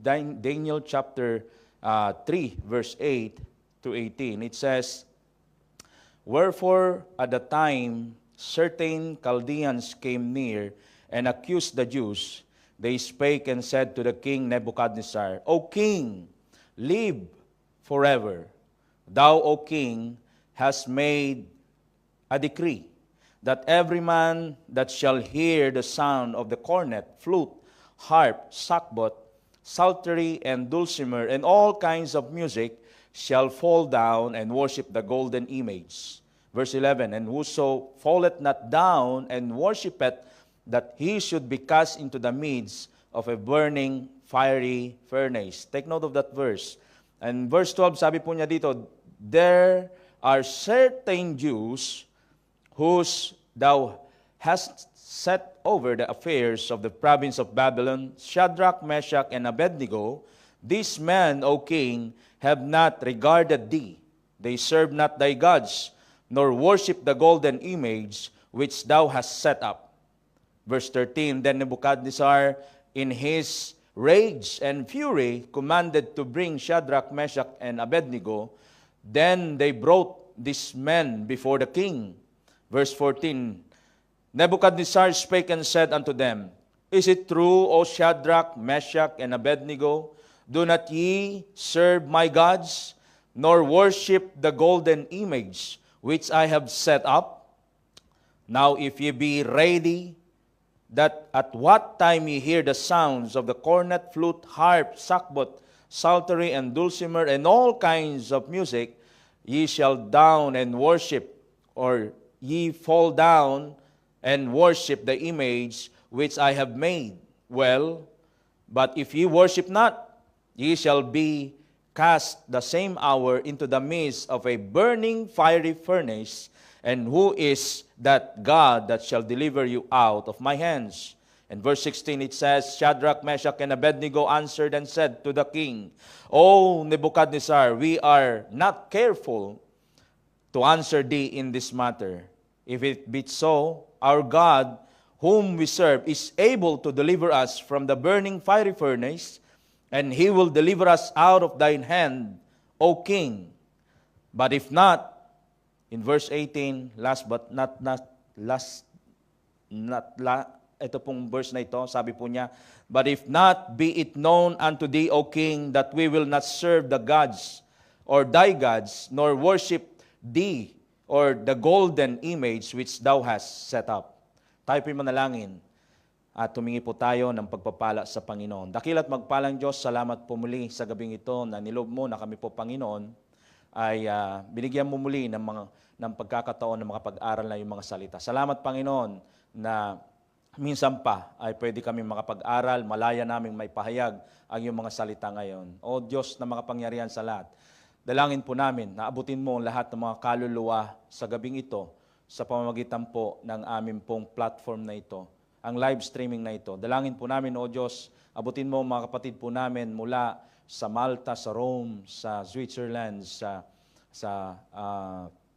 Daniel chapter 3, verse 8 to 18. It says, "Wherefore at the time certain Chaldeans came near and accused the Jews, they spake and said to the king Nebuchadnezzar, O king, live forever. Thou, O king, hast made a decree that every man that shall hear the sound of the cornet, flute, harp, sackbut, psaltery, and dulcimer, and all kinds of music, shall fall down and worship the golden image." Verse 11, "And whoso falleth not down and worshipeth, that he should be cast into the midst of a burning fiery furnace." Take note of that verse. And verse 12, sabi po niya dito, "There are certain Jews whose thou hast set over the affairs of the province of Babylon, Shadrach, Meshach, and Abednego. These men, O king, have not regarded thee. They serve not thy gods, nor worship the golden image which thou hast set up." Verse 13, "Then Nebuchadnezzar, in his rage and fury, commanded to bring Shadrach, Meshach, and Abednego. Then they brought these men before the king." Verse 14, "Nebuchadnezzar spake and said unto them, Is it true, O Shadrach, Meshach, and Abednego? Do not ye serve my gods, nor worship the golden image which I have set up? Now if ye be ready, that at what time ye hear the sounds of the cornet, flute, harp, sackbut, psaltery, and dulcimer, and all kinds of music, ye shall down and worship, or ye fall down and worship the image which I have made. Well, but if ye worship not, ye shall be cast the same hour into the midst of a burning fiery furnace. And who is that God that shall deliver you out of my hands?" And verse 16 it says, "Shadrach, Meshach, and Abednego answered and said to the king, O Nebuchadnezzar, we are not careful to answer thee in this matter. If it be so, our God, whom we serve, is able to deliver us from the burning fiery furnace, and he will deliver us out of thine hand, O king. But if not," in verse 18, ito pong verse na ito, sabi po niya, "But if not, be it known unto thee, O king, that we will not serve the gods, or thy gods, nor worship thee, or the golden image which thou hast set up." Tayo po'y manalangin at tumingi po tayo ng pagpapala sa Panginoon. Dakila't magpalang Diyos, salamat po muli sa gabing ito na nilob mo na kami po, Panginoon, ay binigyan mo muli ng pagkakataon na makapag-aral na yung mga salita. Salamat, Panginoon, na minsan pa ay pwede kami makapag-aral, malaya naming may pahayag ang iyong mga salita ngayon. O Diyos na makapangyarihan sa lahat, dalangin po namin na abutin mo ang lahat ng mga kaluluwa sa gabing ito sa pamamagitan po ng aming pong platform na ito, ang live streaming na ito. Dalangin po namin, O Diyos, abutin mo mga kapatid po namin mula sa Malta, sa Rome, sa Switzerland, sa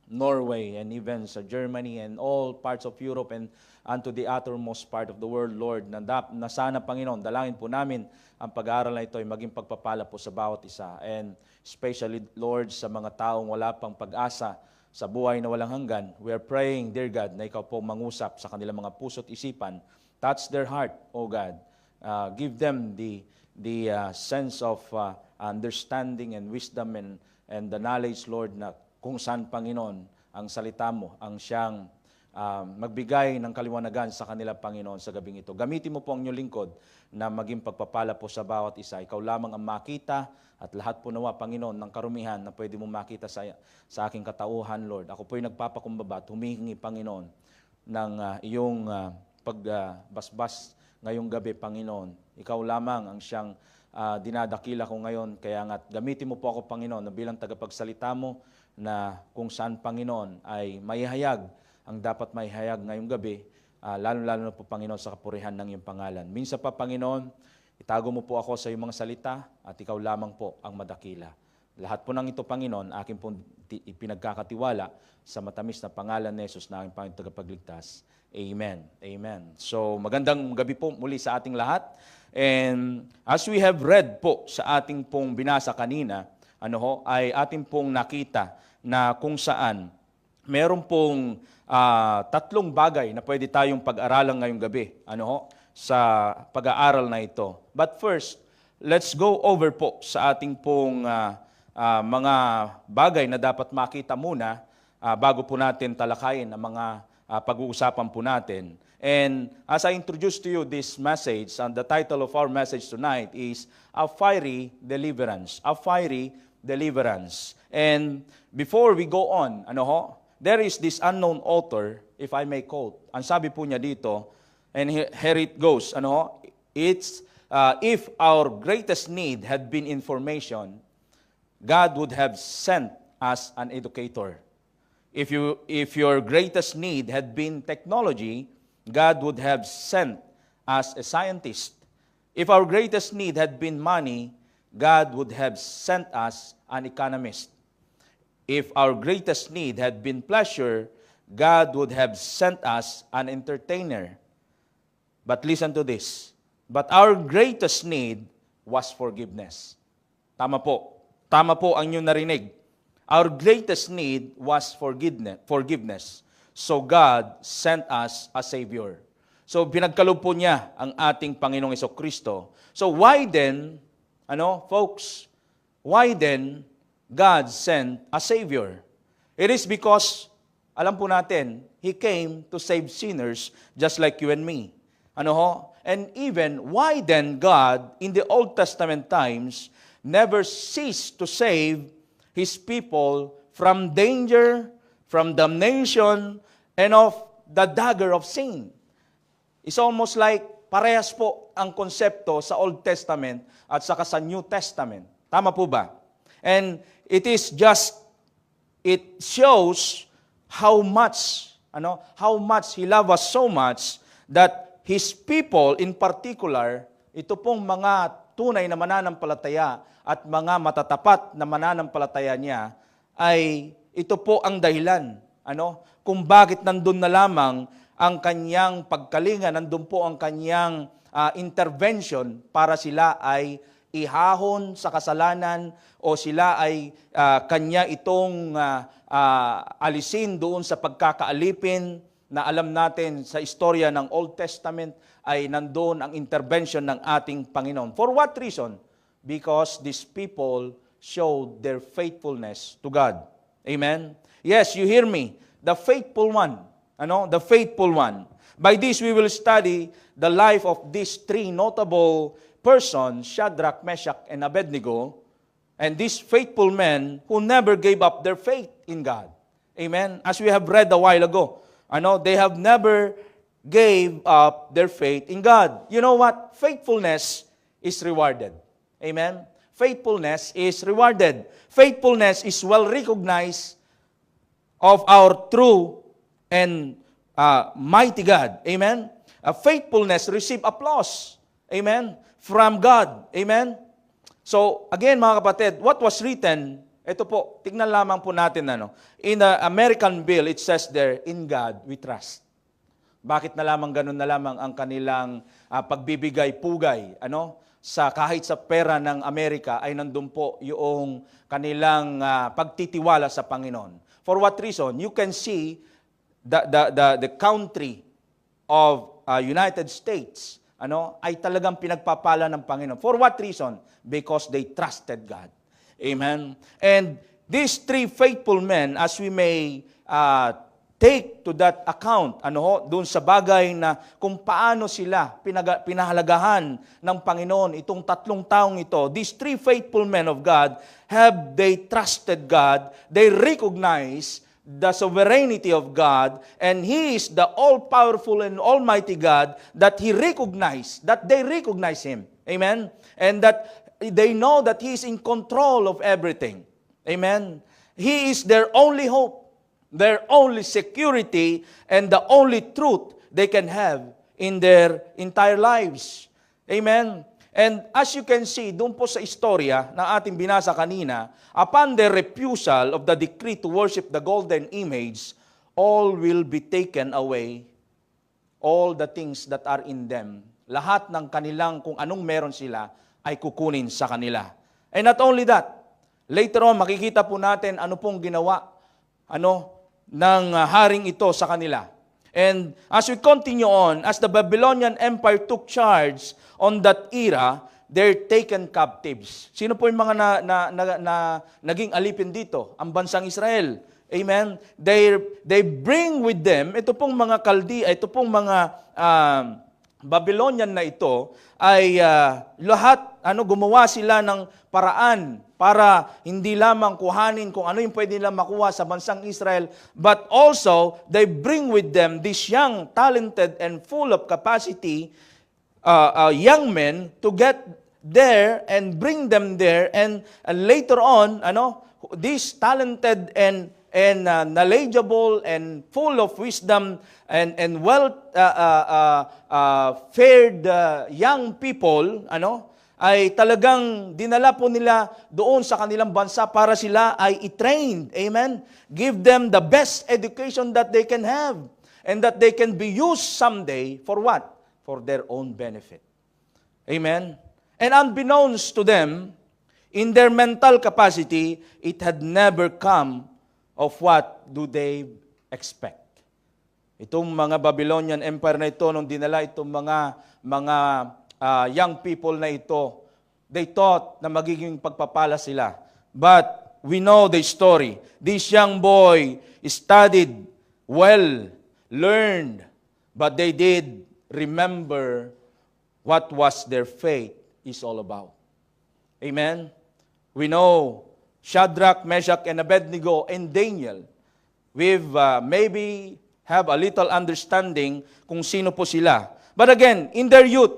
Norway, and even sa Germany, and all parts of Europe, and unto the uttermost part of the world, Lord, na sana, Panginoon, dalangin po namin ang pag-aaral na ito ay maging pagpapala po sa bawat isa. And especially, Lord, sa mga taong wala pang pag-asa sa buhay na walang hanggan, we are praying, dear God, na ikaw po mangusap sa kanilang mga puso't isipan. Touch their heart, O God. Give them the sense of understanding and wisdom and the knowledge, Lord, na kung saan, Panginoon, ang salita mo, ang siyang magbigay ng kaliwanagan sa kanila, Panginoon, sa gabing ito. Gamitin mo po ang inyong lingkod na maging pagpapala po sa bawat isa. Ikaw lamang ang makita at lahat po nawa, Panginoon, ng karumihan na pwede mong makita sa aking katauhan, Lord. Ako po'y nagpapakumbaba at humihingi, Panginoon, ng iyong pagbasbas ngayong gabi, Panginoon. Ikaw lamang ang siyang dinadakila ko ngayon. Kaya nga, gamitin mo po ako, Panginoon, na bilang tagapagsalita mo na kung saan, Panginoon, ay maihayag ang dapat maihayag ngayong gabi, lalo-lalo na po, Panginoon, sa kapurihan ng iyong pangalan. Minsan pa, Panginoon, itago mo po ako sa iyong mga salita at ikaw lamang po ang madakila. Lahat po ng ito, Panginoon, aking po pinagkakatiwala sa matamis na pangalan ni Jesus na aking Panginoon tagapagligtas. Amen. Amen. So, magandang gabi po muli sa ating lahat. And as we have read po sa ating pong binasa kanina, ay ating pong nakita na kung saan meron pong tatlong bagay na pwede tayong pag-aralan ngayong gabi, sa pag-aaral na ito. But first, let's go over po sa ating pong mga bagay na dapat makita muna bago po natin talakayin ang mga pag-uusapan po natin. And as I introduce to you this message, and the title of our message tonight is A Fiery Deliverance. A Fiery Deliverance. And before we go on, there is this unknown author, if I may quote. Ang sabi po niya dito, and here it goes, it's, if our greatest need had been information, God would have sent us an educator. If your greatest need had been technology, God would have sent us a scientist. If our greatest need had been money, God would have sent us an economist. If our greatest need had been pleasure, God would have sent us an entertainer. But listen to this. But our greatest need was forgiveness. Tama po. Tama po ang inyong narinig. Our greatest need was forgiveness. So God sent us a Savior. So pinagkaloob po niya ang ating Panginoong Jesucristo. So why then, folks, why then God sent a Savior? It is because, alam po natin, He came to save sinners just like you and me. And even, why then God, in the Old Testament times, never ceased to save His people from danger, from damnation, and of the dagger of sin. It's almost like parehas po ang konsepto sa Old Testament at saka sa New Testament. Tama po ba? And it shows how much He loves us so much that His people in particular, ito pong mga tunay na mananampalataya at mga matatapat na mananampalataya niya, ay ito po ang dahilan, kung bakit nandun na lamang ang kanyang pagkalinga, nandun po ang kanyang intervention para sila ay ihahon sa kasalanan o sila ay kanya itong alisin doon sa pagkakaalipin na alam natin sa istorya ng Old Testament ay nandun ang intervention ng ating Panginoon. For what reason? Because these people showed their faithfulness to God. Amen? Yes, you hear me. The faithful one. The faithful one. By this, we will study the life of these three notable persons, Shadrach, Meshach, and Abednego, and these faithful men who never gave up their faith in God. Amen? As we have read a while ago, they have never gave up their faith in God. You know what? Faithfulness is rewarded. Amen? Faithfulness is rewarded. Faithfulness is well recognized of our true and mighty God. Amen? Faithfulness receive applause. Amen? From God. Amen? So, again mga kapatid, what was written, ito po, tignan lamang po natin, in the American Bill, it says there, in God we trust. Bakit na lamang ganun na lamang ang kanilang pagbibigay-pugay, kahit sa pera ng Amerika ay nandun po yung kanilang pagtitiwala sa Panginoon. For what reason? You can see the country of United States ay talagang pinagpapala ng Panginoon. For what reason? Because they trusted God. Amen? And these three faithful men, as we may take to that account, doon sa bagay na kung paano sila pinahalagahan ng Panginoon itong tatlong taong ito, these three faithful men of God, have they trusted God, they recognize the sovereignty of God, and He is the all-powerful and almighty God that they recognize Him. Amen? And that they know that He is in control of everything. Amen? He is their only hope, their only security, and the only truth they can have in their entire lives. Amen? And as you can see, doon po sa istorya na ating binasa kanina, upon their refusal of the decree to worship the golden image, all will be taken away, all the things that are in them, lahat ng kanilang kung anong meron sila ay kukunin sa kanila. And not only that, later on makikita po natin ano pong ginawa ng haring ito sa kanila. And as we continue on, as the Babylonian Empire took charge on that era, they're taken captives. Sino po yung mga naging alipin dito? Ang bansang Israel. Amen? They bring with them, ito pong mga ito pong mga Babylonian na ito, ay lahat, gumawa sila ng paraan para hindi lamang kuhanin kung ano yung pwede nilang makuha sa bansang Israel, but also, they bring with them these young, talented, and full of capacity young men to get there and bring them there, and later on, these talented and knowledgeable and full of wisdom and well fared young people, ay talagang dinala po nila doon sa kanilang bansa para sila ay i-trained. Amen? Give them the best education that they can have and that they can be used someday for what? For their own benefit. Amen? And unbeknownst to them, in their mental capacity, it had never come of what do they expect. Itong mga Babylonian Empire na ito, nung dinala itong mga young people na ito, they thought na magiging pagpapala sila. But we know the story. This young boy studied well, learned, but they did remember what was their faith is all about. Amen? We know Shadrach, Meshach, and Abednego, and Daniel, we've maybe have a little understanding kung sino po sila. But again, in their youth,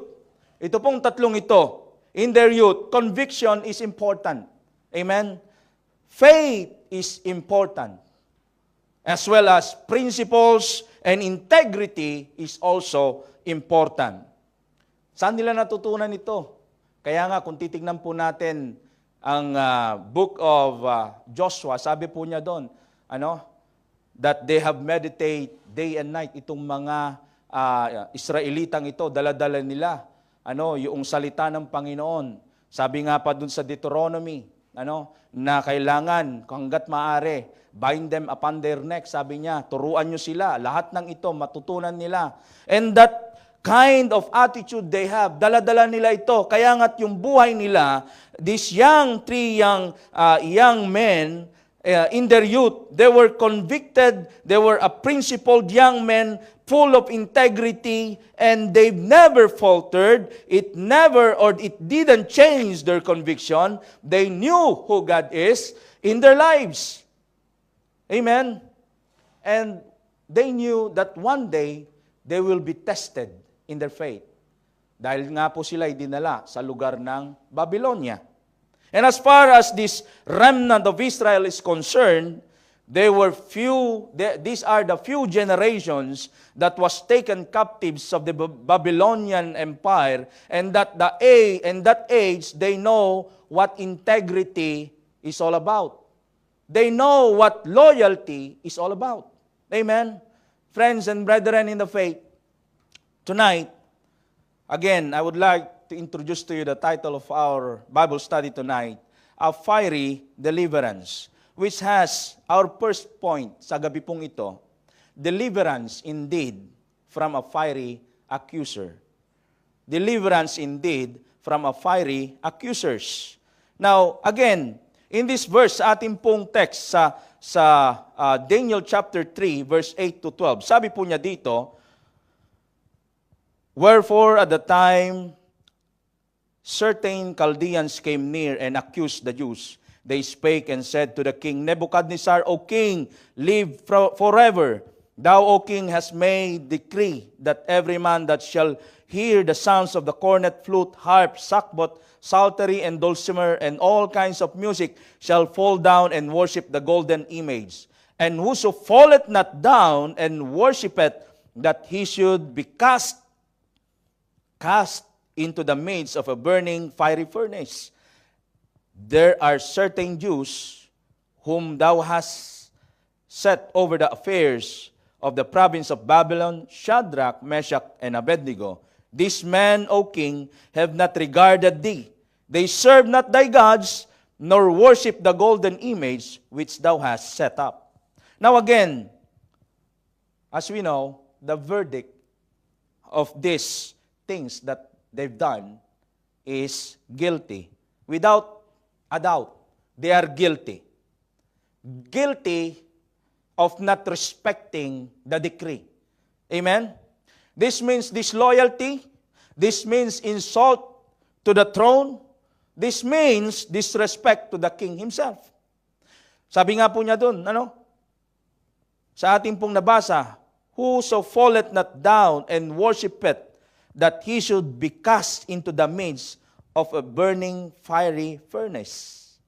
ito pong tatlong ito, in their youth, conviction is important. Amen? Faith is important. As well as principles and integrity is also important. Saan nila natutunan ito? Kaya nga, kung titignan po natin ang book of Joshua, sabi po niya doon, that they have meditate day and night, itong mga Israelitang ito, dala-dala nila, yung salita ng Panginoon. Sabi nga pa doon sa Deuteronomy, na kailangan, hanggat maaari, bind them upon their neck, sabi niya, turuan nyo sila, lahat ng ito, matutunan nila. And that kind of attitude they have, dala-dala nila ito. Kaya nga't yung buhay nila, these three young men, in their youth, they were convicted, they were a principled young men, full of integrity, and they've never faltered. It didn't change their conviction. They knew who God is in their lives. Amen? And they knew that one day, they will be tested in their faith. Dahil nga po sila ay dinala sa lugar ng Babylonia. And as far as this remnant of Israel is concerned, these are the few generations that was taken captives of the Babylonian Empire, and that age, they know what integrity is all about. They know what loyalty is all about. Amen? Friends and brethren in the faith, tonight, again, I would like to introduce to you the title of our Bible study tonight, A Fiery Deliverance, which has our first point sa gabi pong ito, deliverance indeed from a fiery accuser. Deliverance indeed from a fiery accusers. Now, again, in this verse, sa ating pong text sa Daniel chapter 3, verse 8 to 12, sabi po niya dito, wherefore at the time certain Chaldeans came near and accused the Jews. They spake and said to the king, Nebuchadnezzar, O king, live forever. Thou, O king, hast made decree that every man that shall hear the sounds of the cornet, flute, harp, sackbut, psaltery, and dulcimer, and all kinds of music, shall fall down and worship the golden image. And whoso falleth not down and worshipeth, that he should be cast into the midst of a burning fiery furnace. There are certain Jews whom thou hast set over the affairs of the province of Babylon, Shadrach, Meshach, and Abednego. These men, O king, have not regarded thee. They serve not thy gods, nor worship the golden image which thou hast set up. Now again, as we know, the verdict of these things that they've done is guilty. Without a doubt, they are guilty. Guilty of not respecting the decree. Amen? This means disloyalty. This means insult to the throne. This means disrespect to the king himself. Sabi nga po niya doon, sa ating pong nabasa, whoso falleth not down and worshipeth, that he should be cast into the midst of a burning fiery furnace.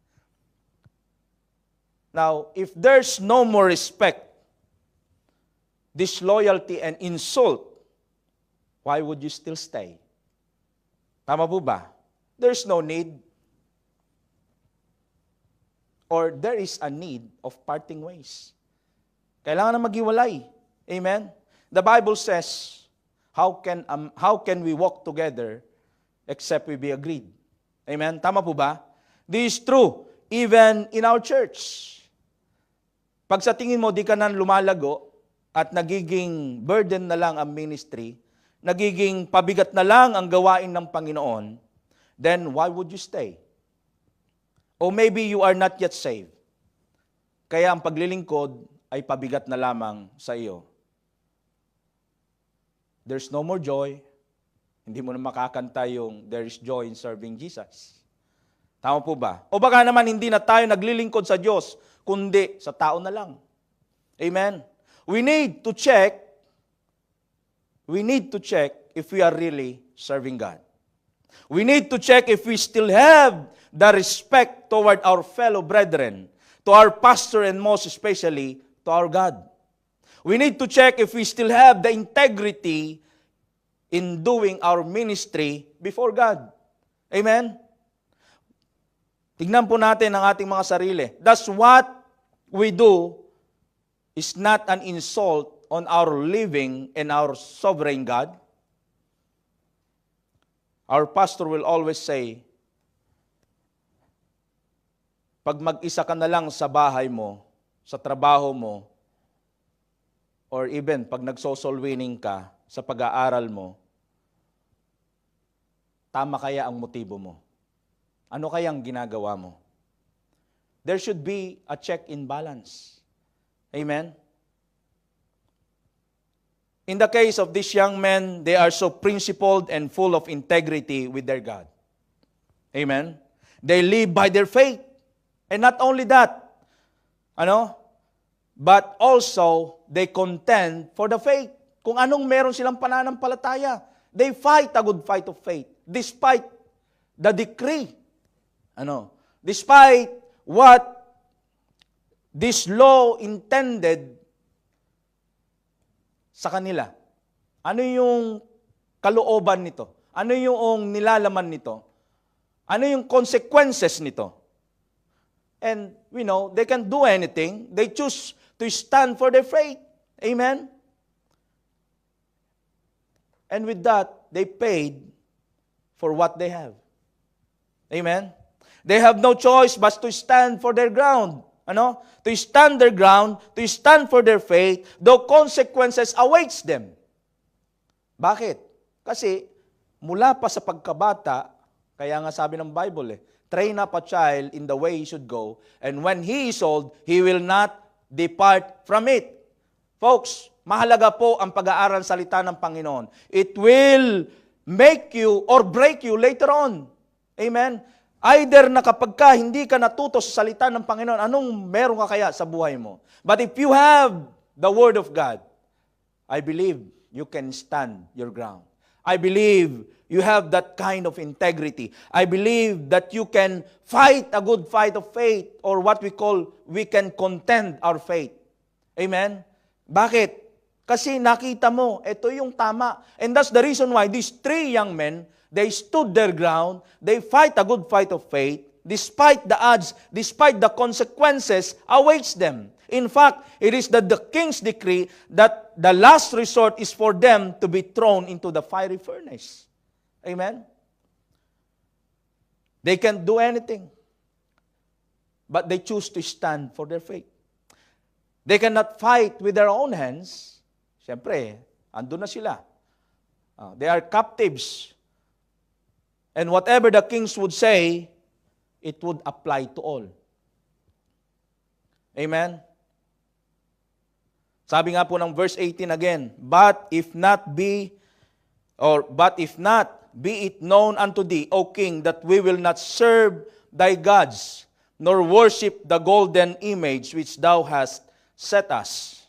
Now, if there's no more respect, disloyalty, and insult, why would you still stay? Tama po ba? There's no need. Or there is a need of parting ways. Kailangan na maghiwalay. Amen? The Bible says, how can we walk together except we be agreed? Amen? Tama po ba? This is true even in our church. Pag sa tingin mo di ka na lumalago at nagiging burden na lang ang ministry, nagiging pabigat na lang ang gawain ng Panginoon, then why would you stay? Or maybe you are not yet saved. Kaya ang paglilingkod ay pabigat na lamang sa iyo. There's no more joy. Hindi mo na makakanta yung there is joy in serving Jesus. Tama po ba? O baka naman hindi na tayo naglilingkod sa Diyos, kundi sa tao na lang. Amen? We need to check if we are really serving God. We need to check if we still have the respect toward our fellow brethren, to our pastor, and most especially to our God. We need to check if we still have the integrity in doing our ministry before God. Amen? Tignan po natin ang ating mga sarili. Thus, what we do is not an insult on our living and our sovereign God. Our pastor will always say, pag mag-isa ka na lang sa bahay mo, sa trabaho mo, or even pag nagso-soul winning ka sa pag-aaral mo, tama kaya ang motibo mo? Ano kayang ginagawa mo? There should be a check in balance. Amen? In the case of these young men, they are so principled and full of integrity with their God. Amen? They live by their faith. And not only that, but also they contend for the faith. Kung anong meron silang pananampalataya, they fight a good fight of faith despite the decree. Despite what this law intended sa kanila. Ano yung kalooban nito? Ano yung nilalaman nito? Ano yung consequences nito? And we know they can do anything. They choose to stand for their faith. Amen? And with that, they paid for what they have. Amen? They have no choice but to stand for their ground. To stand their ground, to stand for their faith, though consequences awaits them. Bakit? Kasi mula pa sa pagkabata, kaya nga sabi ng Bible, train up a child in the way he should go, and when he is old, he will not depart from it. Folks, mahalaga po ang pag-aaral salita ng Panginoon. It will make you or break you later on. Amen? Either na kapag ka hindi ka natuto sa salita ng Panginoon, anong meron ka kaya sa buhay mo? But if you have the Word of God, I believe you can stand your ground. I believe you have that kind of integrity. I believe that you can fight a good fight of faith, or what we can contend our faith. Amen? Bakit? Kasi nakita mo, ito yung tama. And that's the reason why these three young men, they stood their ground, they fight a good fight of faith, despite the odds, despite the consequences, awaits them. In fact, it is the king's decree that the last resort is for them to be thrown into the fiery furnace. Amen? They can't do anything, but they choose to stand for their faith. They cannot fight with their own hands. Siyempre, andun na sila. They are captives. And whatever the kings would say, it would apply to all. Amen? Sabi nga po ng verse 18 again, But if not, be it known unto thee, O king, that we will not serve thy gods, nor worship the golden image which thou hast set us.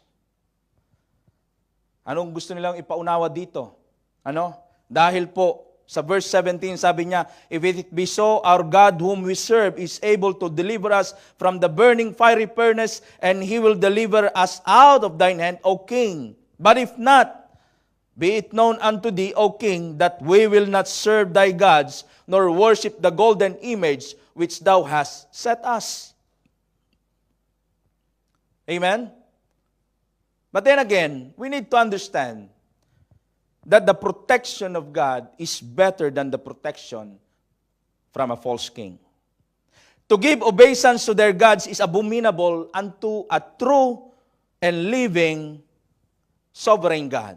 Anong gusto nilang ipaunawa dito? Dahil po, sa verse 17, sabi niya, If it be so, our God whom we serve is able to deliver us from the burning fiery furnace, and He will deliver us out of thine hand, O king. But if not, be it known unto thee, O king, that we will not serve thy gods, nor worship the golden image which thou hast set us. Amen? But then again, we need to understand that the protection of God is better than the protection from a false king. To give obeisance to their gods is abominable unto a true and living sovereign God.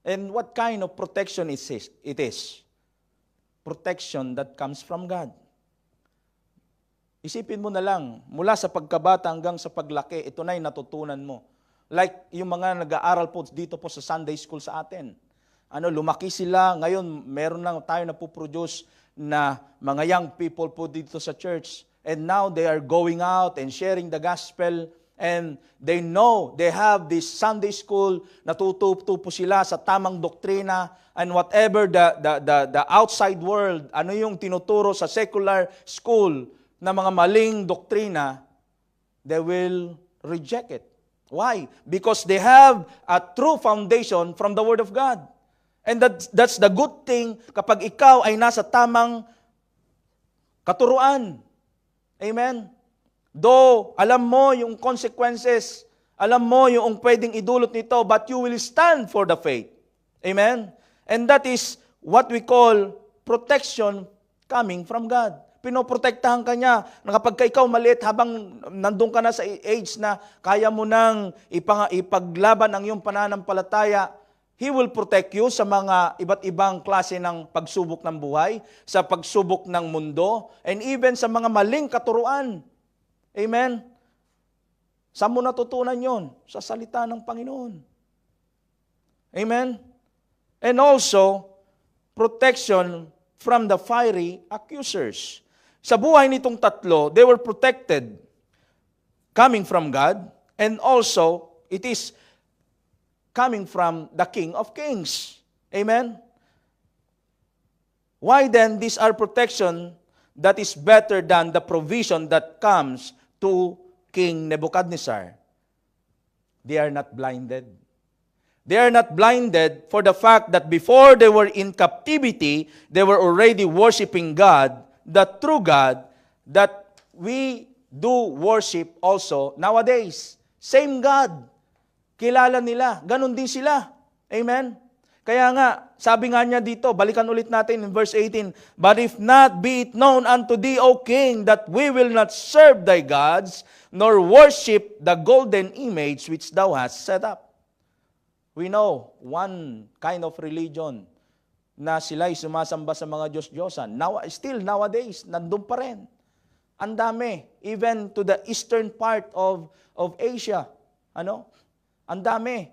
And what kind of protection it is? Protection that comes from God. Isipin mo na lang, mula sa pagkabata hanggang sa paglaki, ito na'y natutunan mo. Like yung mga nag-aaral po dito po sa Sunday School sa atin. Lumaki sila, ngayon meron lang tayo na po-produce na mga young people po dito sa church. And now they are going out and sharing the gospel. And they know, they have this Sunday School, natututo po sila sa tamang doktrina. And whatever the outside world, ano yung tinuturo sa secular school na mga maling doktrina, they will reject it. Why? Because they have a true foundation from the Word of God. And that's the good thing kapag ikaw ay nasa tamang katuruan. Amen? Though, alam mo yung consequences, alam mo yung pwedeng idulot nito, but you will stand for the faith. Amen? And that is what we call protection coming from God. Pinoprotektahan ka niya na kapag ikaw maliit habang nandun ka na sa age na kaya mo nang ipaglaban ang iyong pananampalataya, He will protect you sa mga iba't ibang klase ng pagsubok ng buhay, sa pagsubok ng mundo, and even sa mga maling katuruan. Amen? Saan mo natutunan yon? Sa salita ng Panginoon. Amen? And also, protection from the fiery accusers. Sa buhay nitong tatlo, they were protected coming from God, and also, it is coming from the King of Kings. Amen? Why then these are protection that is better than the provision that comes to King Nebuchadnezzar? They are not blinded. They are not blinded for the fact that before they were in captivity, they were already worshiping God, the true God that we do worship also nowadays. Same God. Kilala nila. Ganon din sila. Amen? Kaya nga, sabi nga niya dito, balikan ulit natin in verse 18, But if not, be it known unto thee, O king, that we will not serve thy gods, nor worship the golden image which thou hast set up. We know one kind of religion na sila'y sumasamba sa mga Diyos-Diyosan. Still nowadays, nandun pa rin. Ang dami, even to the eastern part of Asia. Ang dami.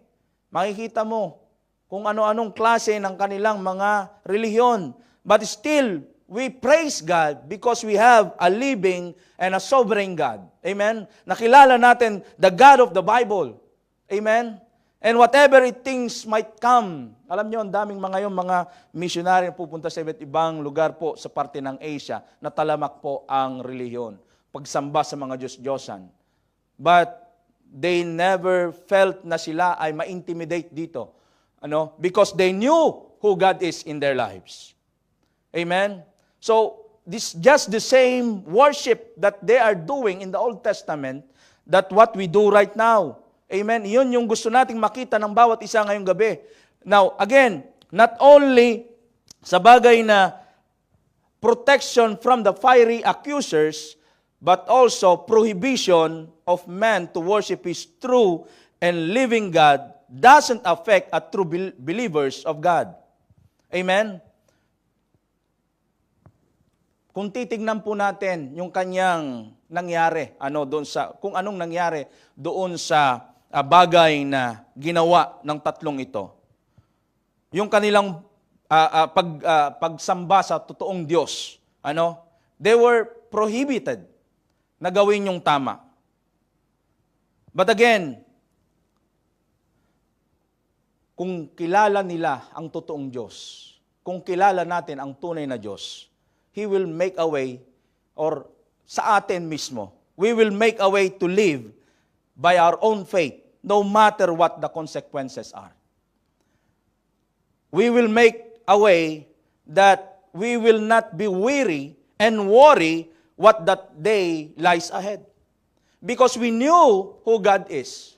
Makikita mo kung ano-anong klase ng kanilang mga relihiyon. But still, we praise God because we have a living and a sovereign God. Amen? Nakilala natin the God of the Bible. Amen? And whatever things might come, alam niyo, ang daming mga missionary na pupunta sa iba't ibang lugar po sa parte ng Asia na talamak po ang relihiyon, pagsamba sa mga Diyos-Diyosan. But they never felt na sila ay ma-intimidate dito. Because they knew who God is in their lives. Amen? So, just the same worship that they are doing in the Old Testament that what we do right now. Amen? Yun yung gusto nating makita ng bawat isa ngayong gabi. Now, again, not only sa bagay na protection from the fiery accusers, but also prohibition of man to worship his true and living God doesn't affect a true believers of God. Amen? Kung titignan po natin yung kanyang nangyari, kung anong nangyari doon sa bagay na ginawa ng tatlong ito. Yung kanilang pagsamba sa totoong Diyos, they were prohibited na gawin yung tama. But again, kung kilala nila ang totoong Diyos, kung kilala natin ang tunay na Diyos, He will make a way, or sa atin mismo, we will make a way to live by our own faith, no matter what the consequences are. We will make a way that we will not be weary and worry what that day lies ahead. Because we knew who God is.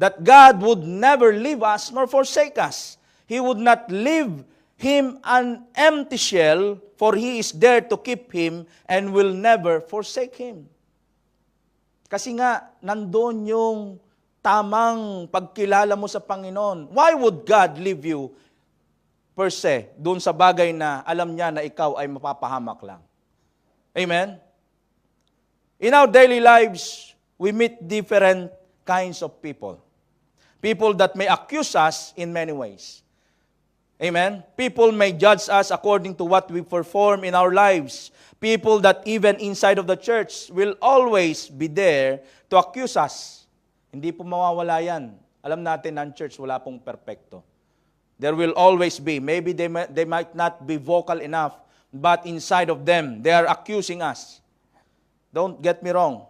That God would never leave us nor forsake us. He would not leave him an empty shell, for He is there to keep him and will never forsake him. Kasi nga, nandoon yung tamang pagkilala mo sa Panginoon. Why would God leave you per se, doon sa bagay na alam niya na ikaw ay mapapahamak lang? Amen? In our daily lives, we meet different kinds of people. People that may accuse us in many ways. Amen? People may judge us according to what we perform in our lives. People that even inside of the church will always be there to accuse us. Hindi po mawawala yan. Alam natin ang church, wala pong perfecto. There will always be. Maybe they might not be vocal enough, but inside of them, they are accusing us. Don't get me wrong.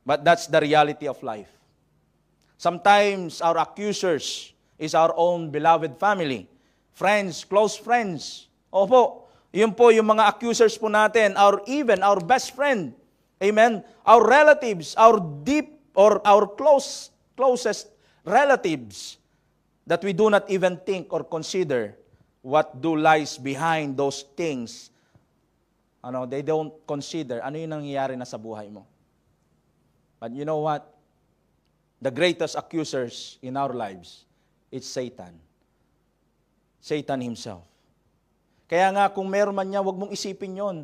But that's the reality of life. Sometimes our accusers is our own beloved family, friends, close friends. Opo, yun po yung mga accusers po natin, even our best friend. Amen? Our relatives, our deep or our closest relatives that we do not even think or consider what lies behind those things. They don't consider ano yung nangyayari na sa buhay mo. But you know what? The greatest accusers in our lives, it's Satan. Satan himself. Kaya nga kung meron man niya, huwag mong isipin yon.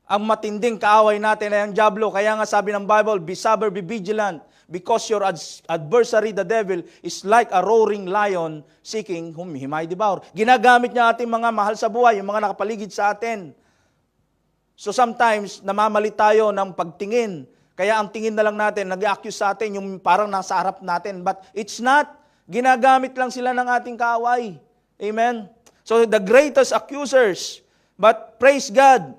Ang matinding kaaway natin ay ang dyablo. Kaya nga sabi ng Bible, be sober, be vigilant, because your adversary, the devil, is like a roaring lion seeking whom he might devour. Ginagamit niya ating mga mahal sa buhay, yung mga nakapaligid sa atin. So sometimes, namamali tayo ng pagtingin. Kaya ang tingin na lang natin, nag-accuse sa atin, yung parang nasa harap natin. But it's not. Ginagamit lang sila ng ating kaaway. Amen? So the greatest accusers. But praise God.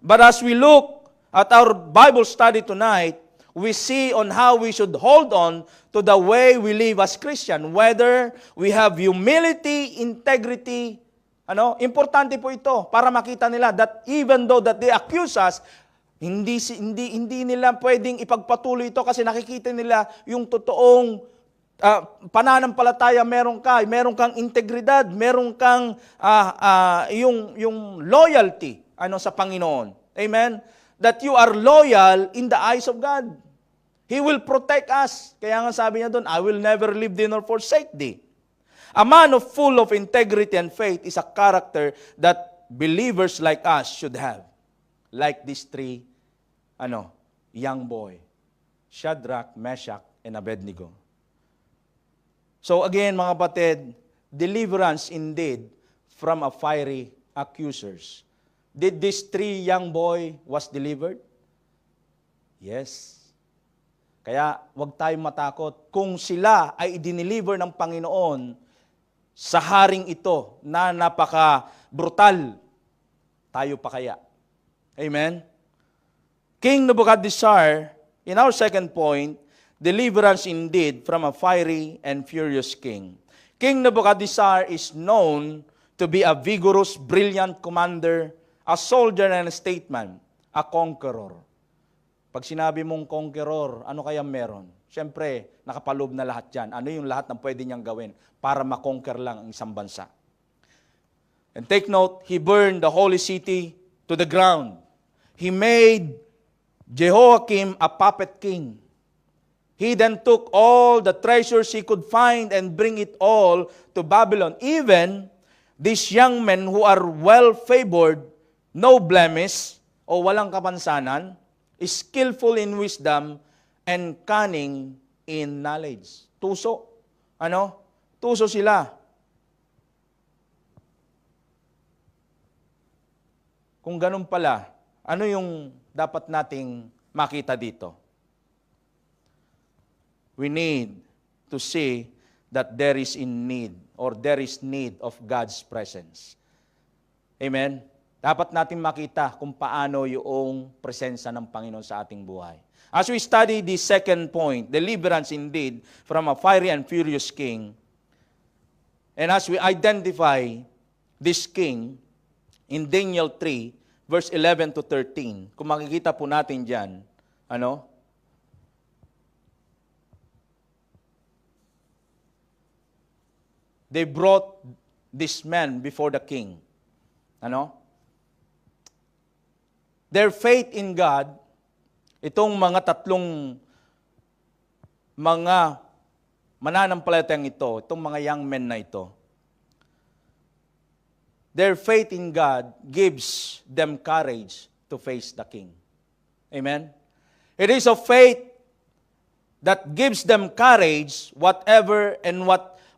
But as we look at our Bible study tonight, we see on how we should hold on to the way we live as Christian. Whether we have humility, integrity. Importante po ito para makita nila that even though that they accuse us, hindi nila pwedeng ipagpatuloy ito kasi nakikita nila yung totoong pananampalataya meron kang integridad, meron kang yung loyalty sa Panginoon. Amen? That you are loyal in the eyes of God. He will protect us. Kaya nga sabi niya doon, I will never leave thee nor forsake thee. A man full of integrity and faith is a character that believers like us should have. Like these three young boy, Shadrach, Meshach, and Abednego. So again, mga kapatid, deliverance indeed from a fiery accusers. Did these three young boy was delivered? Yes. Kaya wag tayong matakot. Kung sila ay idineliver ng Panginoon sa haring ito na napaka-brutal, tayo pa kaya? Amen? King Nebuchadnezzar, in our second point, deliverance indeed from a fiery and furious king. King Nebuchadnezzar is known to be a vigorous, brilliant commander, a soldier and a statesman, a conqueror. Pag sinabi mong conqueror, ano kaya meron? Siyempre, nakapaloob na lahat yan. Ano yung lahat ng pwede niyang gawin para makonquer lang ang isang bansa? And take note, he burned the holy city to the ground. He made Jehoiakim a puppet king. He then took all the treasures he could find and bring it all to Babylon. Even these young men who are well-favored, no blemish, o walang kapansanan, skillful in wisdom, and cunning in knowledge. Tuso. Ano? Tuso sila. Kung ganun pala, ano yung dapat nating makita dito? We need to see that there is need of God's presence. Amen? Dapat natin makita kung paano yung presensya ng Panginoon sa ating buhay. As we study the second point, deliverance indeed from a fiery and furious king, and as we identify this king in Daniel 3, verse 11 to 13, kung makikita po natin dyan, they brought this man before the king. Their faith in God, itong mga tatlong mga mananampalatayang ito, itong mga young men na ito, their faith in God gives them courage to face the king. Amen? It is a faith that gives them courage whatever and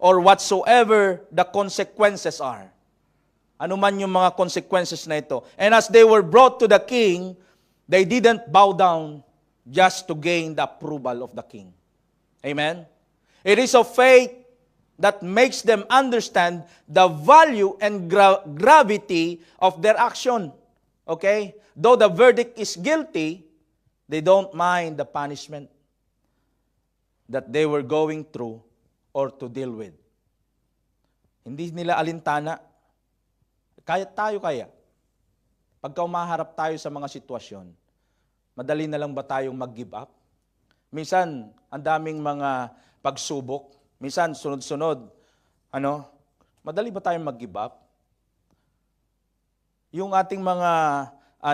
whatsoever the consequences are. Ano man yung mga consequences na ito. And as they were brought to the king, they didn't bow down just to gain the approval of the king. Amen? It is a faith that makes them understand the value and gravity of their action. Okay? Though the verdict is guilty, they don't mind the punishment that they were going through or to deal with. Hindi nila alintana. Kaya. Pagka umaharap tayo sa mga sitwasyon, madali na lang ba tayong mag-give up? Minsan, ang daming mga pagsubok. Minsan, sunod-sunod. Madali ba tayong mag-give up? Yung ating mga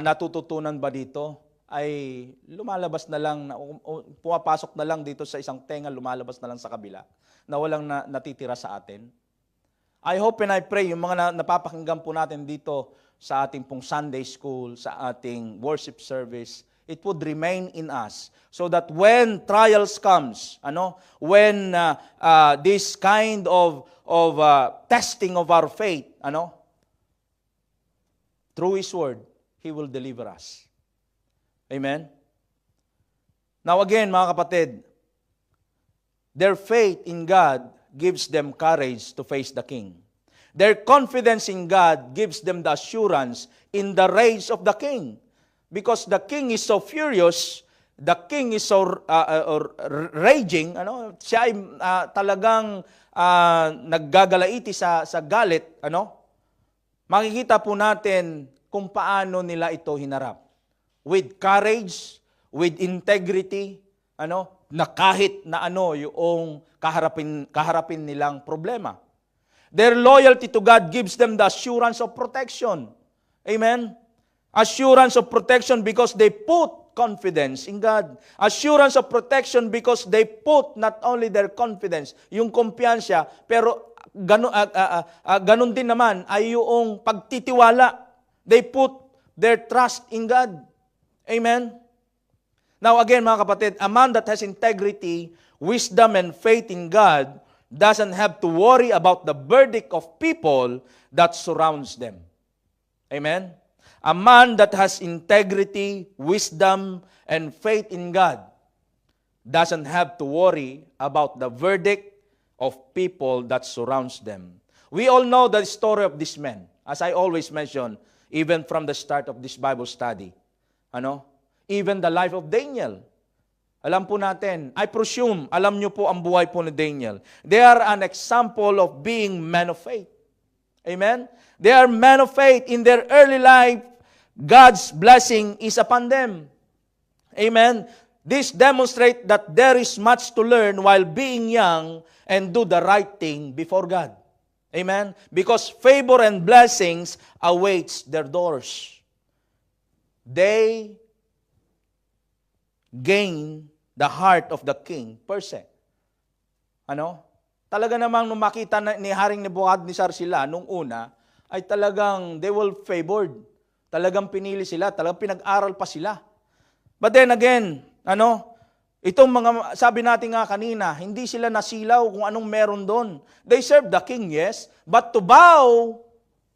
natututunan ba dito ay lumalabas na lang, pumapasok na lang dito sa isang tenga, lumalabas na lang sa kabila, na walang natitira sa atin? I hope and I pray, yung mga napapakinggan po natin dito sa ating pong Sunday school, sa ating worship service, it would remain in us so that when trials comes, when this kind of testing of our faith, through His Word, He will deliver us. Amen? Now again, mga kapatid, their faith in God gives them courage to face the king. Their confidence in God gives them the assurance in the rage of the king. Because the king is so furious, the king is so raging, siya ay talagang naggagalaiti sa galit, makikita po natin kung paano nila ito hinarap. With courage, with integrity, na kahit na yung kaharapin nilang problema. Their loyalty to God gives them the assurance of protection. Amen? Assurance of protection because they put confidence in God. Assurance of protection because they put not only their confidence, yung kumpiyansya, pero ganun din naman ay yung pagtitiwala. They put their trust in God. Amen? Now again, mga kapatid, a man that has integrity, wisdom, and faith in God doesn't have to worry about the verdict of people that surrounds them. Amen? A man that has integrity, wisdom, and faith in God doesn't have to worry about the verdict of people that surrounds them. We all know the story of this man, as I always mention, even from the start of this Bible study. Even the life of Daniel. Alam po natin, I presume, alam nyo po ang buhay po ni Daniel. They are an example of being men of faith. Amen? They are men of faith. In their early life, God's blessing is upon them. Amen? This demonstrates that there is much to learn while being young and do the right thing before God. Amen? Because favor and blessings awaits their doors. They gain the heart of the king per se. Ano? Talaga namang nung makita ni Haring Nebuchadnezzar sila nung una, ay talagang they were favored. Talagang pinili sila, talagang pinag-aral pa sila. But then again, itong mga, sabi natin nga kanina, hindi sila nasilaw kung anong meron doon. They serve the king, yes, but to bow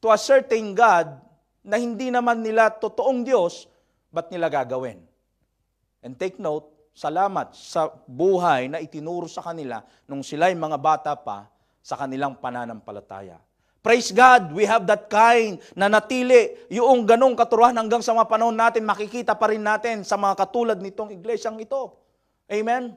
to a certain God na hindi naman nila totoong Diyos, ba't nila gagawin? And take note, salamat sa buhay na itinuro sa kanila nung sila'y mga bata pa sa kanilang pananampalataya. Praise God, we have that kind na natili. Yung ganong katuruan hanggang sa mga panahon natin, makikita pa rin natin sa mga katulad nitong iglesyang ito. Amen?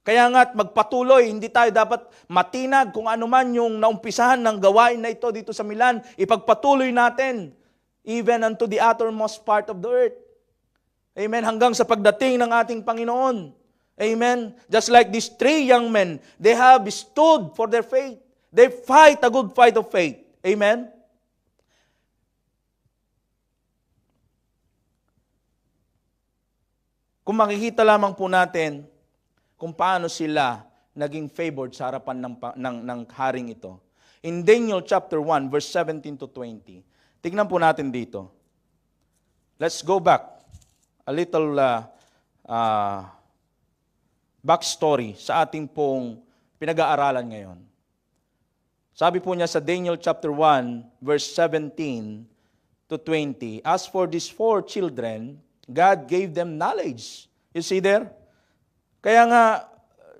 Kaya nga't magpatuloy, hindi tayo dapat matinag kung ano man yung naumpisahan ng gawain na ito dito sa Milan. Ipagpatuloy natin, even unto the uttermost part of the earth. Amen? Hanggang sa pagdating ng ating Panginoon. Amen? Just like these 3 young men, they have stood for their faith. They fight a good fight of faith. Amen? Kung makikita lamang po natin kung paano sila naging favored sa harapan ng haring ito. In Daniel chapter 1, verse 17 to 20. Tignan po natin dito. Let's go back. A little backstory sa ating pong pinag-aaralan ngayon. Sabi po niya sa Daniel chapter 1, verse 17 to 20, as for these 4 children, God gave them knowledge. You see there? Kaya nga,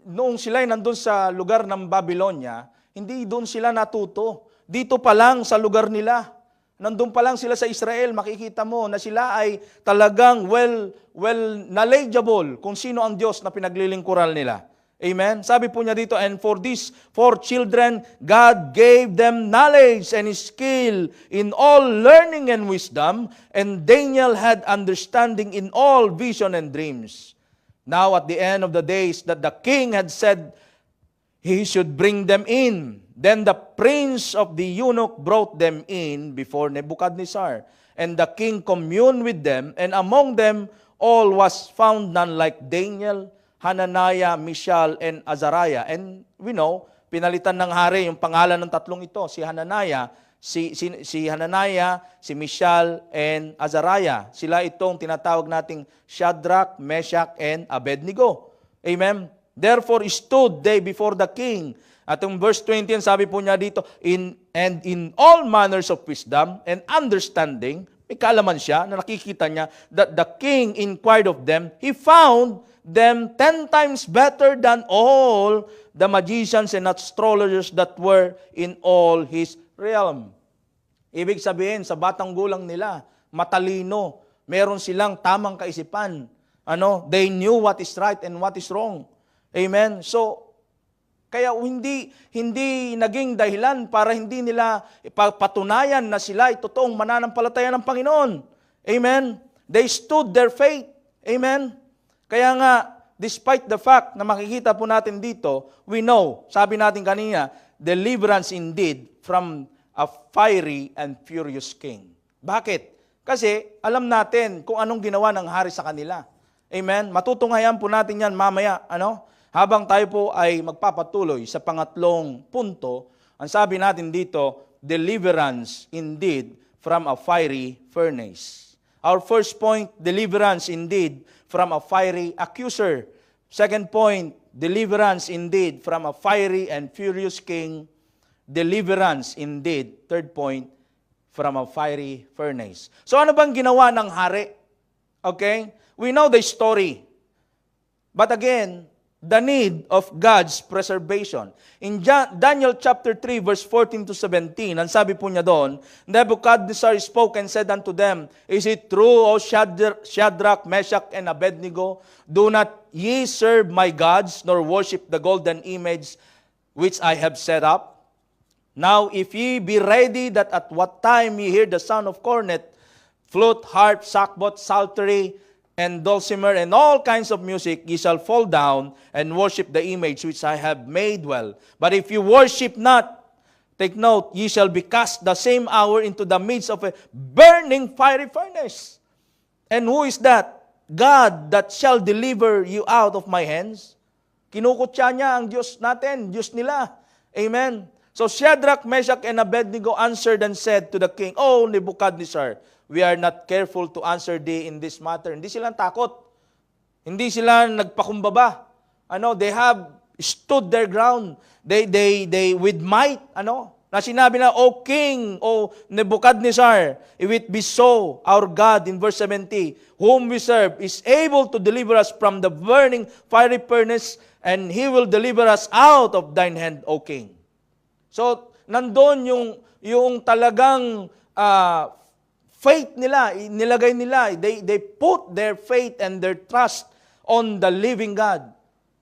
noong sila'y nandun sa lugar ng Babylonia, hindi doon sila natuto. Dito pa lang sa lugar nila. Nandun pa lang sila sa Israel, makikita mo na sila ay talagang well knowledgeable kung sino ang Diyos na pinaglilingkuran nila. Amen? Sabi po niya dito, and for these 4 children, God gave them knowledge and skill in all learning and wisdom, and Daniel had understanding in all vision and dreams. Now at the end of the days that the king had said he should bring them in, then the prince of the eunuch brought them in before Nebuchadnezzar, and the king communed with them, and among them all was found none like Daniel, Hananiah, Mishael, and Azariah. And we know, pinalitan ng hari yung pangalan ng tatlong ito, si Hananiah, si Hananiah, si Mishael, and Azariah. Sila itong tinatawag nating Shadrach, Meshach, and Abednego. Amen? Therefore stood they before the king. At yung verse 20, sabi po niya dito, and in all manners of wisdom and understanding, may kaalaman siya na nakikita niya that the king inquired of them, he found them 10 times better than all the magicians and astrologers that were in all his realm. Ibig sabihin, sa batang gulang nila, matalino, meron silang tamang kaisipan. They knew what is right and what is wrong. Amen? So, kaya hindi naging dahilan para hindi nila patunayan na sila ay totoong mananampalataya ng Panginoon. Amen? They stood their faith. Amen? Kaya nga, despite the fact na makikita po natin dito, we know, sabi natin kanina, deliverance indeed from a fiery and furious king. Bakit? Kasi alam natin kung anong ginawa ng hari sa kanila. Amen? Matutunghayan po natin yan mamaya. Habang tayo po ay magpapatuloy sa pangatlong punto, ang sabi natin dito, deliverance indeed from a fiery furnace. Our first point, deliverance indeed from a fiery accuser. Second point, deliverance indeed from a fiery and furious king. Deliverance indeed. Third point, from a fiery furnace. So ano bang ginawa ng hari? Okay? We know the story. But again, the need of God's preservation. In Daniel chapter 3, verse 14 to 17, ang sabi po niya doon, Nebuchadnezzar spoke and said unto them, is it true, O Shadrach, Meshach, and Abednego, do not ye serve my gods, nor worship the golden image which I have set up? Now, if ye be ready, that at what time ye hear the sound of cornet, flute, harp, sackbut, psaltery, and dulcimer, and all kinds of music, ye shall fall down and worship the image which I have made well. But if you worship not, take note, ye shall be cast the same hour into the midst of a burning fiery furnace. And who is that? God that shall deliver you out of my hands. Kinukutya niya ang Diyos natin, Diyos nila. Amen. So Shadrach, Meshach, and Abednego answered and said to the king, O Nebuchadnezzar, we are not careful to answer thee in this matter. Hindi sila takot. Hindi sila nagpakumbaba. They have stood their ground. They with might, na sinabi na, O King, O Nebuchadnezzar, if it be so, our God, in verse 70, whom we serve, is able to deliver us from the burning fiery furnace, and He will deliver us out of thine hand, O King. So, nandun yung talagang faith nila, nilagay nila, they put their faith and their trust on the living God.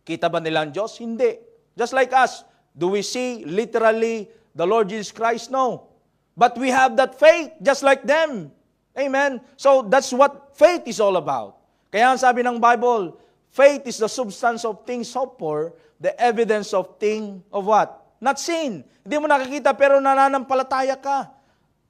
Kita ba nila ang Diyos? Hindi. Just like us, do we see literally the Lord Jesus Christ? No. But we have that faith, just like them. Amen? So, that's what faith is all about. Kaya ang sabi ng Bible, faith is the substance of things hoped for, the evidence of things of what? Not seen. Hindi mo nakikita pero nananampalataya ka.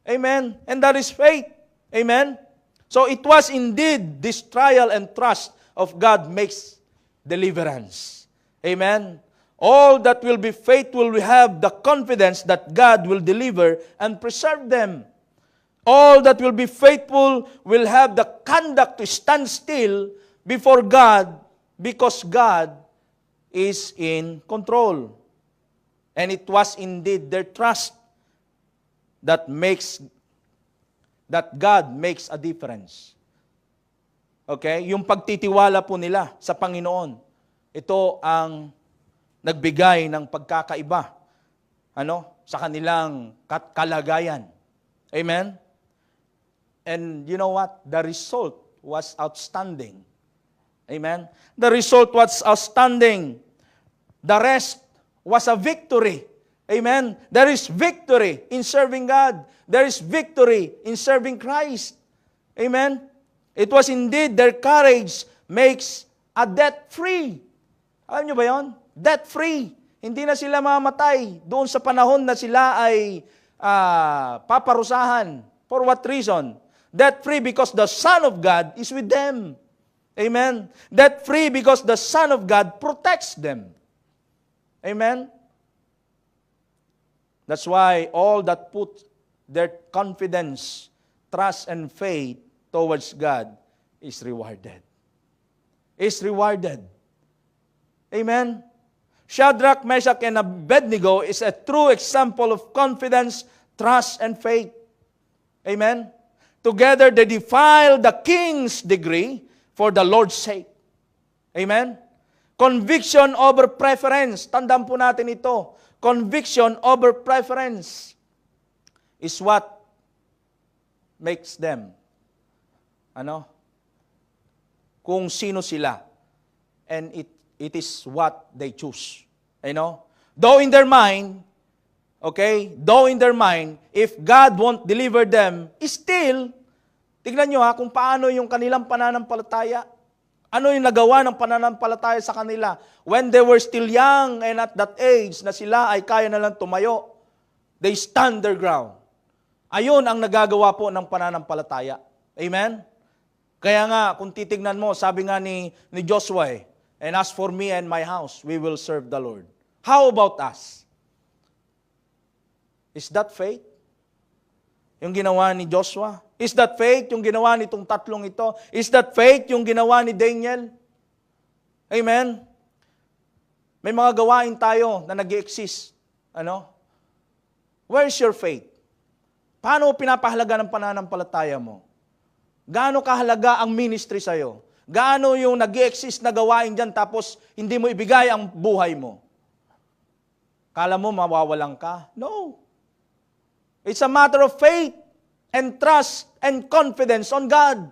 Amen? And that is faith. Amen? So it was indeed this trial and trust of God makes deliverance. Amen? All that will be faithful will have the confidence that God will deliver and preserve them. All that will be faithful will have the conduct to stand still before God because God is in control. And it was indeed their trust that God makes a difference. Okay? Yung pagtitiwala po nila sa Panginoon, ito ang nagbigay ng pagkakaiba sa kanilang kalagayan. Amen? And you know what? The result was outstanding. Amen? The result was outstanding. The rest was a victory. Amen? There is victory in serving God. There is victory in serving Christ. Amen? It was indeed their courage makes a debt-free. Alam nyo ba yun? Debt-free. Hindi na sila mamatay doon sa panahon na sila ay paparusahan. For what reason? Debt-free because the Son of God is with them. Amen? Debt-free because the Son of God protects them. Amen? That's why all that put their confidence, trust, and faith towards God is rewarded. Is rewarded. Amen? Shadrach, Meshach, and Abednego is a true example of confidence, trust, and faith. Amen? Together they defile the king's degree for the Lord's sake. Amen? Conviction over preference. Tandaan po natin ito. Conviction over preference is what makes them. Kung sino sila. And it is what they choose. Though in their mind, if God won't deliver them, still, tignan nyo kung paano yung kanilang pananampalataya. Ano yung nagawa ng pananampalataya sa kanila? When they were still young and at that age na sila ay kaya na lang tumayo, they stand their ground. Ayun ang nagagawa po ng pananampalataya. Amen? Kaya nga, kung titignan mo, sabi nga ni Joshua, and as for me and my house, we will serve the Lord. How about us? Is that faith? Yung ginawa ni Joshua? Is that faith yung ginawa nitong tatlong ito? Is that faith yung ginawa ni Daniel? Amen? May mga gawain tayo na nag-i-exist. Where's your faith? Paano pinapahalaga ng pananampalataya mo? Gaano kahalaga ang ministry sa'yo? Gaano yung nag-i-exist na gawain dyan tapos hindi mo ibigay ang buhay mo? Kala mo mawawalan ka? No. It's a matter of faith and trust and confidence on God.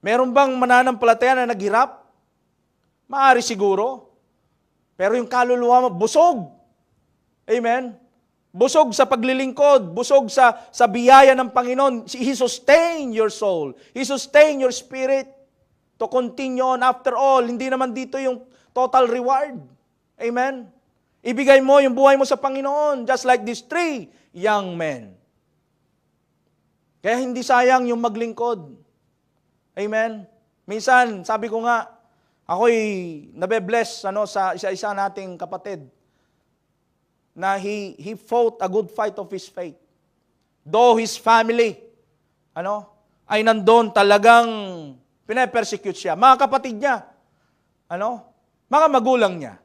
Meron bang mananampalataya na naghirap? Maaari siguro. Pero yung kaluluwa mo, busog. Amen? busog sa paglilingkod, busog sa biyaya ng Panginoon. He sustain your soul. He sustain your spirit to continue on. After all, hindi naman dito yung total reward. Amen? Ibigay mo yung buhay mo sa Panginoon, just like these 3 young men. Kaya hindi sayang yung maglingkod. Amen? Minsan, sabi ko nga, ako'y nabe-bless sa isa-isa nating kapatid na he fought a good fight of his faith. Though his family ay nandun talagang pinapersecute siya. Mga kapatid niya, mga magulang niya.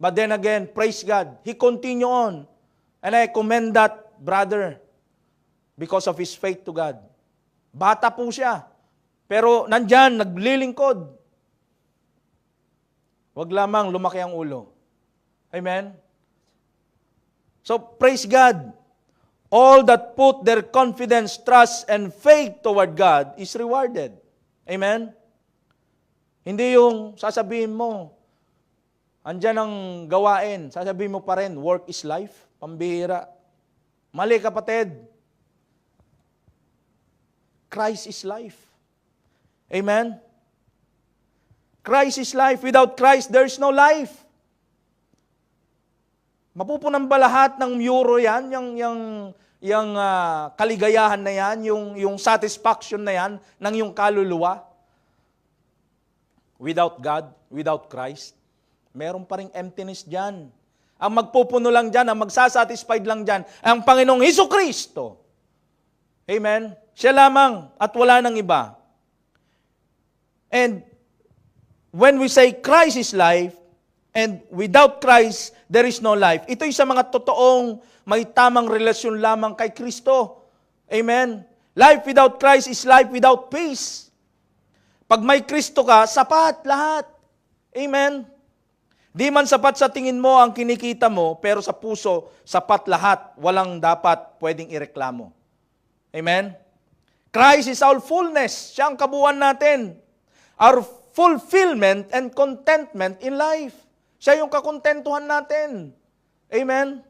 But then again, praise God, he continue on. And I commend that brother because of his faith to God. Bata po siya. Pero nandyan, naglilingkod. Huwag lamang lumaki ang ulo. Amen? So, praise God. All that put their confidence, trust, and faith toward God is rewarded. Amen? Hindi yung sasabihin mo, andyan ang gawain, sasabihin mo pa rin, work is life, pambihira. Mali, kapatid. Christ is life. Amen? Christ is life. Without Christ, there is no life. Mapupunan ba lahat ng euro yan, yung kaligayahan na yan, yung satisfaction na yan, ng yung kaluluwa? Without God, without Christ, meron pa ring emptiness dyan. Ang magpupuno lang dyan, ang magsasatisfied lang dyan, ang Panginoong Hesukristo. Amen? Siya lamang at wala nang iba. And when we say Christ is life, and without Christ, there is no life. Ito'y sa mga totoong may tamang relasyon lamang kay Kristo. Amen? Life without Christ is life without peace. Pag may Kristo ka, sapat lahat. Amen? Di man sapat sa tingin mo ang kinikita mo, pero sa puso, sapat lahat. Walang dapat pwedeng ireklamo. Amen? Christ is our fullness. Siya ang kabuuan natin. Our fulfillment and contentment in life. Siya yung kakontentuhan natin. Amen?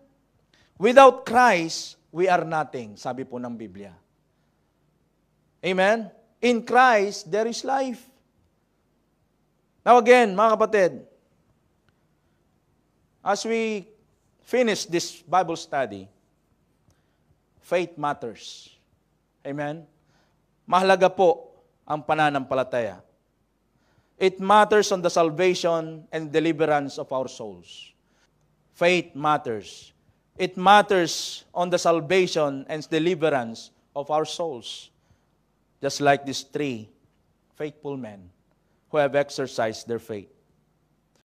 Without Christ, we are nothing, sabi po ng Biblia. Amen? In Christ, there is life. Now again, mga kapatid, as we finish this Bible study, faith matters. Amen? Mahalaga po ang pananampalataya. It matters on the salvation and deliverance of our souls. Faith matters. It matters on the salvation and deliverance of our souls. Just like these 3 faithful men who have exercised their faith.